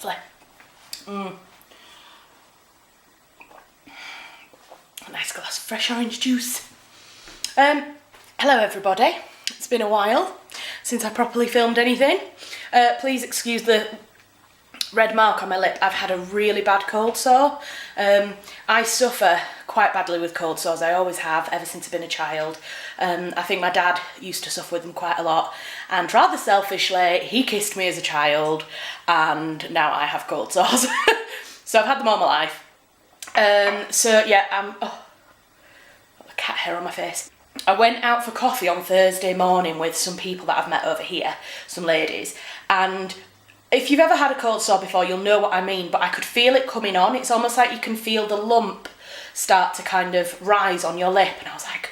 lovely. A nice glass of fresh orange juice. Hello everybody. It's been a while since I properly filmed anything. Please excuse the red mark on my lip. I've had a really bad cold sore. I suffer quite badly with cold sores. I always have, ever since I've been a child. I think my dad used to suffer with them quite a lot, and rather selfishly, he kissed me as a child, and now I have cold sores. So I've had them all my life. So yeah, oh, got cat hair on my face. I went out for coffee on Thursday morning with some people that I've met over here, some ladies, and if you've ever had a cold sore before, you'll know what I mean, but I could feel it coming on. It's almost like you can feel the lump start to kind of rise on your lip, and I was like,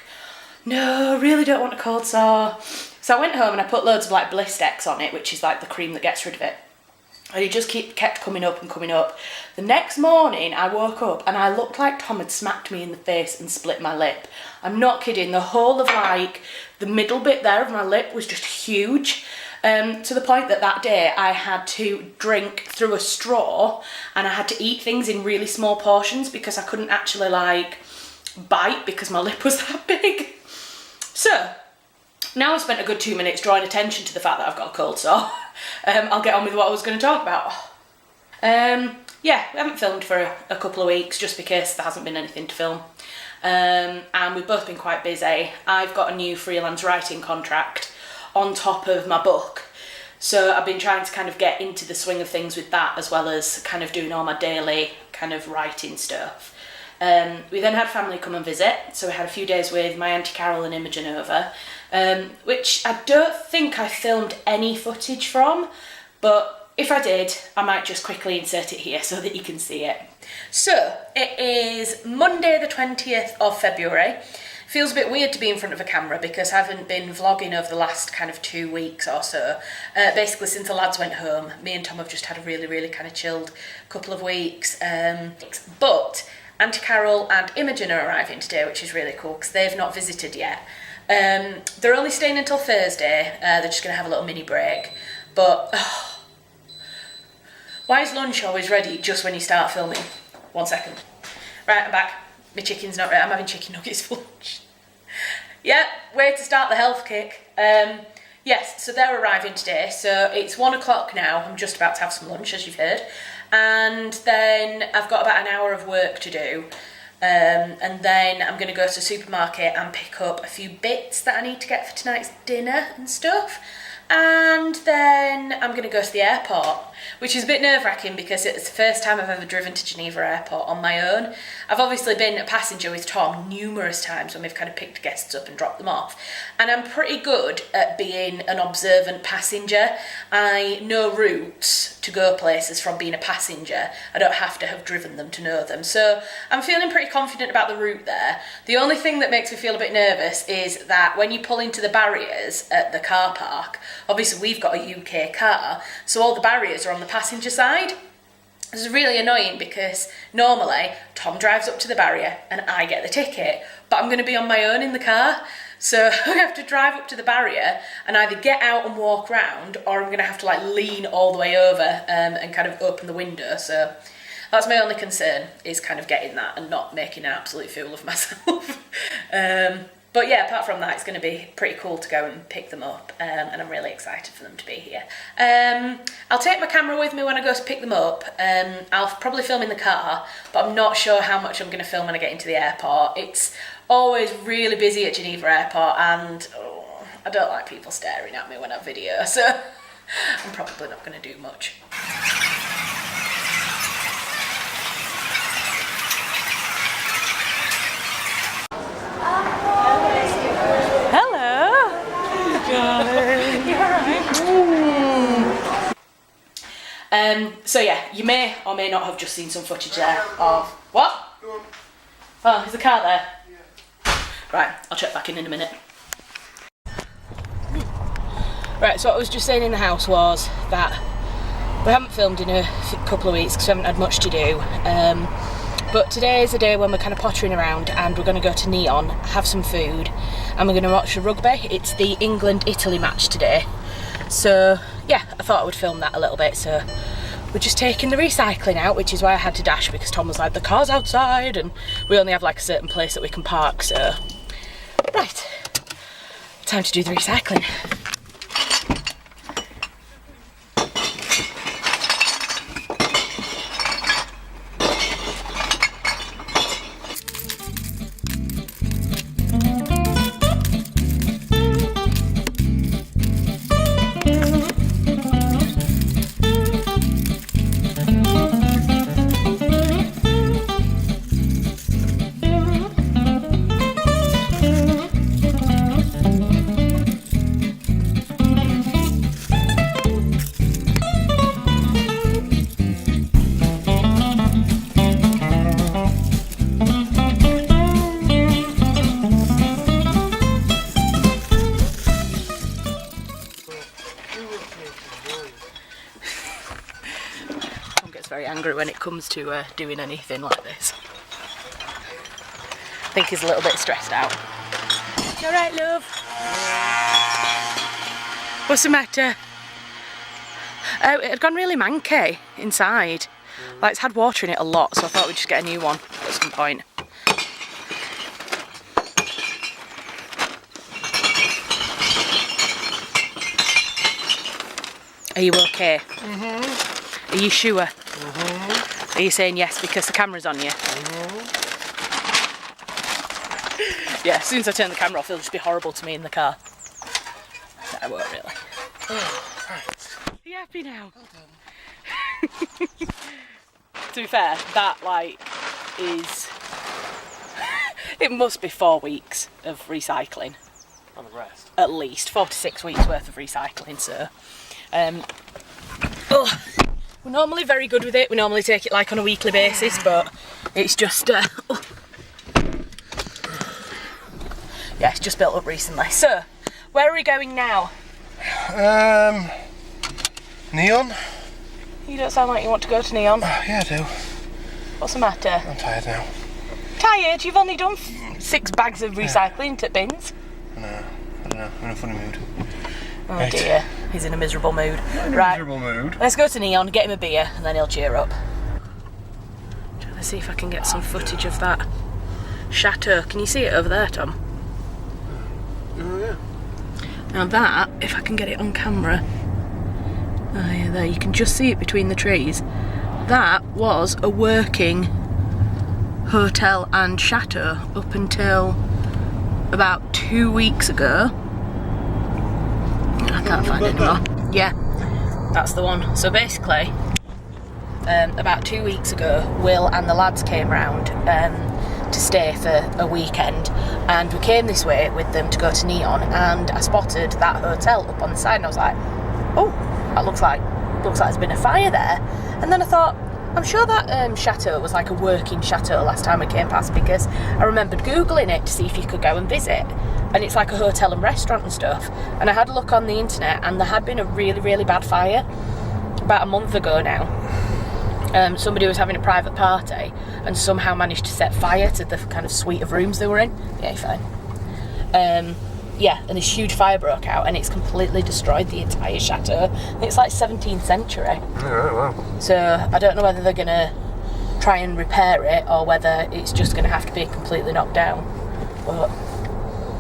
no, I really don't want a cold sore. So I went home and I put loads of like Blistex on it, which is like the cream that gets rid of it. And it just kept coming up and coming up. The next morning I woke up and I looked like Tom had smacked me in the face and split my lip. I'm not kidding, the whole of like the middle bit there of my lip was just huge. To the point that day I had to drink through a straw and I had to eat things in really small portions because I couldn't actually like bite because my lip was that big. So now I've spent a good 2 minutes drawing attention to the fact that I've got a cold sore. I'll get on with what I was going to talk about. Yeah, we haven't filmed for a couple of weeks just because there hasn't been anything to film. And we've both been quite busy. I've got a new freelance writing contract on top of my book, so I've been trying to kind of get into the swing of things with that, as well as kind of doing all my daily kind of writing stuff. We then had family come and visit, so we had a few days with my Auntie Carol and Imogen over, which I don't think I filmed any footage from, but if I did, I might just quickly insert it here so that you can see it. So it is Monday the 20th of February. Feels a bit weird to be in front of a camera because I haven't been vlogging over the last kind of 2 weeks or so. Basically since the lads went home, me and Tom have just had a really kind of chilled couple of weeks. But Auntie Carol and Imogen are arriving today, which is really cool because they've not visited yet. They're only staying until Thursday. They're just going to have a little mini break. But why is lunch always ready just when you start filming? 1 second. Right, I'm back. My chicken's not ready. I'm having chicken nuggets for lunch. Yeah, way to start the health kick. Yes, so they're arriving today. So it's 1 o'clock now. I'm just about to have some lunch, as you've heard. And then I've got about an hour of work to do. And then I'm going to go to the supermarket and pick up a few bits that I need to get for tonight's dinner and stuff. And then I'm going to go to the airport, which is a bit nerve-wracking because it's the first time I've ever driven to Geneva Airport on my own. I've obviously been a passenger with Tom numerous times when we've kind of picked guests up and dropped them off. And I'm pretty good at being an observant passenger. I know routes to go places from being a passenger. I don't have to have driven them to know them. So I'm feeling pretty confident about the route there. The only thing that makes me feel a bit nervous is that when you pull into the barriers at the car park, obviously we've got a UK car, so all the barriers are on the passenger side. This is really annoying because normally Tom drives up to the barrier and I get the ticket, but I'm going to be on my own in the car, so I have to drive up to the barrier and either get out and walk round, or I'm going to have to like lean all the way over and kind of open the window. So that's my only concern, is kind of getting that and not making an absolute fool of myself. But yeah, apart from that, it's going to be pretty cool to go and pick them up, and I'm really excited for them to be here. I'll take my camera with me when I go to pick them up. I'll probably film in the car, but I'm not sure how much I'm going to film when I get into the airport. It's always really busy at Geneva Airport, and I don't like people staring at me when I video, so I'm probably not going to do much. So yeah, you may or may not have just seen some footage there of... What? Oh, is the car there? Yeah. Right, I'll check back in a minute. Right, so what I was just saying in the house was that we haven't filmed in a couple of weeks because we haven't had much to do. But today is a day when we're kind of pottering around, and we're going to go to Nyon, have some food, and we're going to watch the rugby. It's the England-Italy match today. So yeah, I thought I would film that a little bit. So we're just taking the recycling out, which is why I had to dash, because Tom was like, the car's outside and we only have like a certain place that we can park, so. Right, time to do the recycling. Very angry when it comes to doing anything like this. I think he's a little bit stressed out. You alright, love? What's the matter? Oh, it had gone really manky inside. Like, it's had water in it a lot, so I thought we'd just get a new one at some point. Are you okay? Mm-hmm. Are you sure? Mm-hmm. Are you saying yes because the camera's on you? Mm-hmm. Yeah, as soon as I turn the camera off, it'll just be horrible to me in the car. No, I won't really. Oh, right. Are you happy now? To be fair, that like is... it must be 4 weeks of recycling. On the rest? At least 4 to 6 weeks worth of recycling, so... we're normally very good with it. We normally take it like on a weekly basis, but it's just yeah, it's just built up recently. So, where are we going now? Nyon? You don't sound like you want to go to Nyon. Yeah, I do. What's the matter? I'm tired now. Tired? You've only done 6 bags of recycling to bins. I don't know. I'm in a funny mood. Oh right. Dear, he's in a miserable mood. Miserable mood. Let's go to Nyon, get him a beer, and then he'll cheer up. Trying to see if I can get some footage of that chateau. Can you see it over there, Tom? Oh yeah. Now that, if I can get it on camera, oh yeah, there, you can just see it between the trees. That was a working hotel and chateau up until about 2 weeks ago. I can't find it anymore. Yeah, that's the one. So basically, about 2 weeks ago, Will and the lads came round to stay for a weekend, and we came this way with them to go to Nyon, and I spotted that hotel up on the side, and I was like, oh, that looks like there's been a fire there. And then I thought, I'm sure that chateau was like a working chateau last time we came past, because I remembered Googling it to see if you could go and visit. And it's like a hotel and restaurant and stuff. And I had a look on the internet, and there had been a really, really bad fire about a month ago now. Somebody was having a private party and somehow managed to set fire to the kind of suite of rooms they were in. Yeah, fine. Yeah, and this huge fire broke out, and it's completely destroyed the entire chateau. It's like 17th century. Oh, wow. So I don't know whether they're going to try and repair it or whether it's just going to have to be completely knocked down. But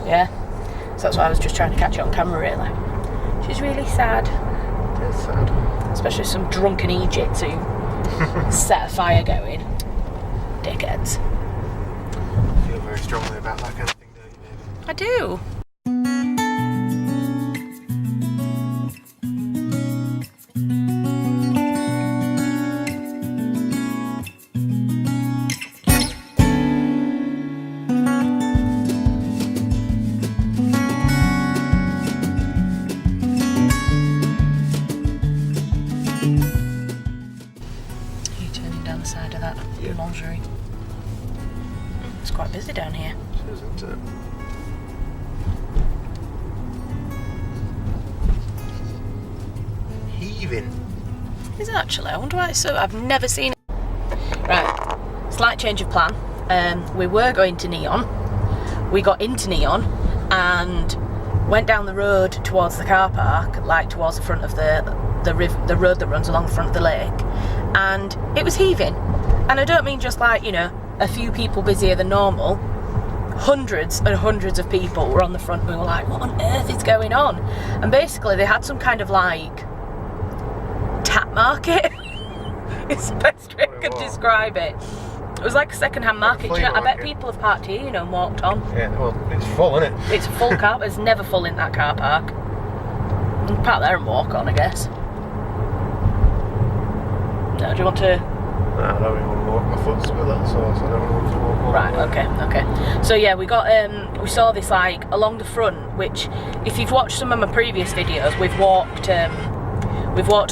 yeah, so that's why I was just trying to catch it on camera, really. She's really sad. It's sad. Especially some drunken Egypts who set a fire going. Dickheads. I feel very strongly about that kind of thing, don't you, baby? I do. Bonjour. It's quite busy down here. It is, isn't it? Heaving. Is it actually? I wonder why it's so... I've never seen it. Right, slight change of plan. We were going to Nyon. We got into Nyon and went down the road towards the car park, like towards the front of the the road that runs along the front of the lake, and it was heaving. And I don't mean just like, you know, a few people busier than normal. Hundreds and hundreds of people were on the front. We were like, what on earth is going on? And basically they had some kind of like tap market. It's the best way I could describe it. It was like a second-hand market. You know, I bet people have parked here, you know, and walked on. Yeah, well, it's full, isn't it? It's a full car. It's never full in that car park. You can park there and walk on, I guess. No, do you want to... No, I don't really want to walk. My foot's a bit little sore, so I don't want to walk all Right, the way. okay. So yeah, we saw this like along the front, which if you've watched some of my previous videos, we've walked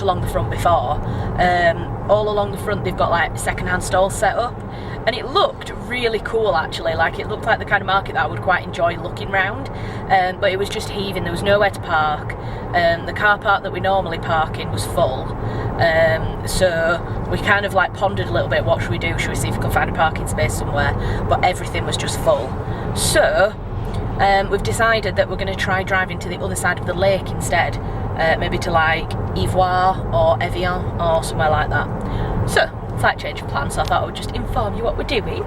along the front before. All along the front they've got like second-hand stalls set up, and it looked really cool actually. Like, it looked like the kind of market that I would quite enjoy looking round, but it was just heaving. There was nowhere to park. The car park that we normally park in was full, so we kind of like pondered a little bit, what should we do? Should we see if we can find a parking space somewhere? But everything was just full. So we've decided that we're going to try driving to the other side of the lake instead, maybe to like Yvoire or Evian or somewhere like that. So, slight change of plan, so I thought I would just inform you what we're doing.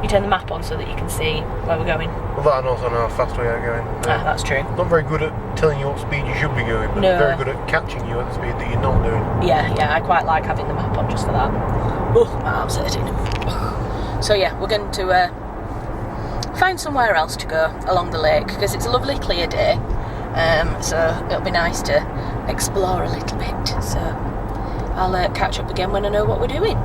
You turn the map on so that you can see where we're going. Well, that and also know how fast we are going. That's true. Not very good at telling you what speed you should be going, but No. very good at catching you at the speed that you're not doing. Yeah, I quite like having the map on just for that. Oh, my arm's hurting. So yeah, we're going to find somewhere else to go along the lake, because it's a lovely clear day, so it'll be nice to explore a little bit. So I'll catch up again when I know what we're doing.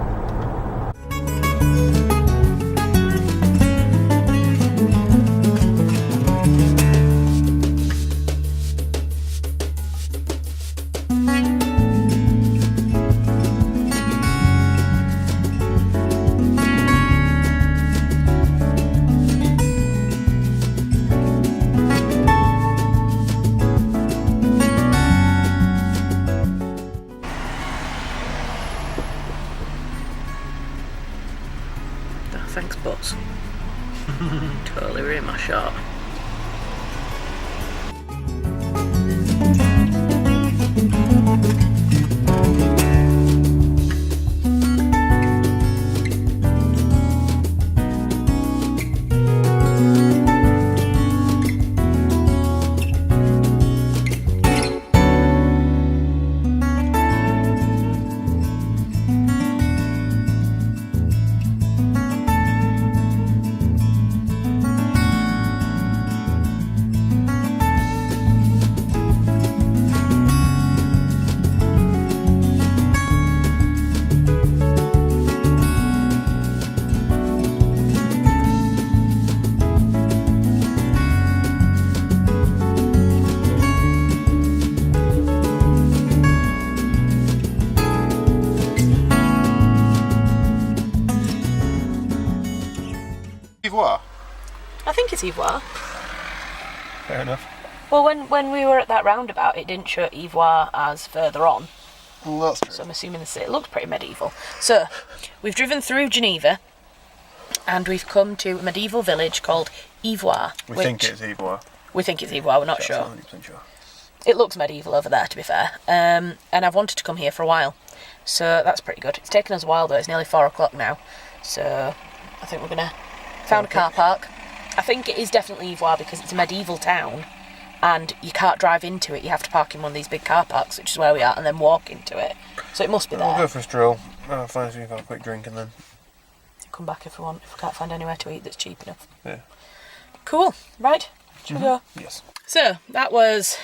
Thanks, butts. Totally ruined my shot. Yvoire. I think it's Ivoire. Fair enough. Well, when we were at that roundabout, it didn't show Ivoire as further on. Well, that's true. So I'm assuming it looks pretty medieval. So, we've driven through Geneva, and we've come to a medieval village called Yvoire. We think it's Yvoire. We think it's Yvoire, we're not sure. 100% sure. It looks medieval over there, to be fair. And I've wanted to come here for a while, so that's pretty good. It's taken us a while though, it's nearly 4 o'clock now. So, I think we're gonna... Found a car park. I think it is definitely Yvoire because it's a medieval town, and you can't drive into it. You have to park in one of these big car parks, which is where we are, and then walk into it. So it must be there. We'll go for a stroll. Find something, have a quick drink, and then Come back if we want, if we can't find anywhere to eat that's cheap enough. yeah. Cool. Right. Should we go? Yes. So that was...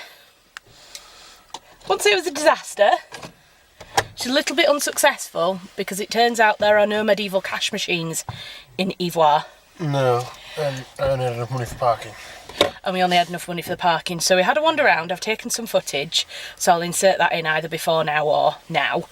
I wouldn't say it was a disaster. It's a little bit unsuccessful because it turns out there are no medieval cash machines in Ivoire. No, and I only had enough money for parking. And we only had enough money for the parking, so we had a wander around. I've taken some footage, so I'll insert that in either before now or now.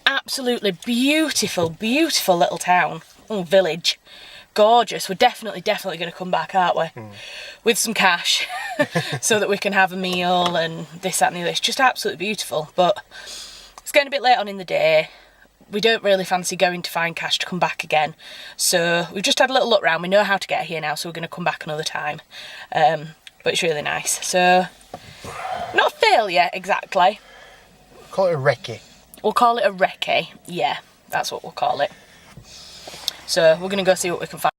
Absolutely beautiful, beautiful little town. Village. Gorgeous. We're definitely going to come back, aren't we? With some cash so that we can have a meal and this, that and the other. It's just absolutely beautiful, but it's getting a bit late on in the day. We don't really fancy going to find cash to come back again, so we've just had a little look round. We know how to get here now, so we're going to come back another time. But it's really nice. So, not a failure exactly. Call it a recce. We'll call it a recce. Yeah, that's what we'll call it. So we're going to go see what we can find.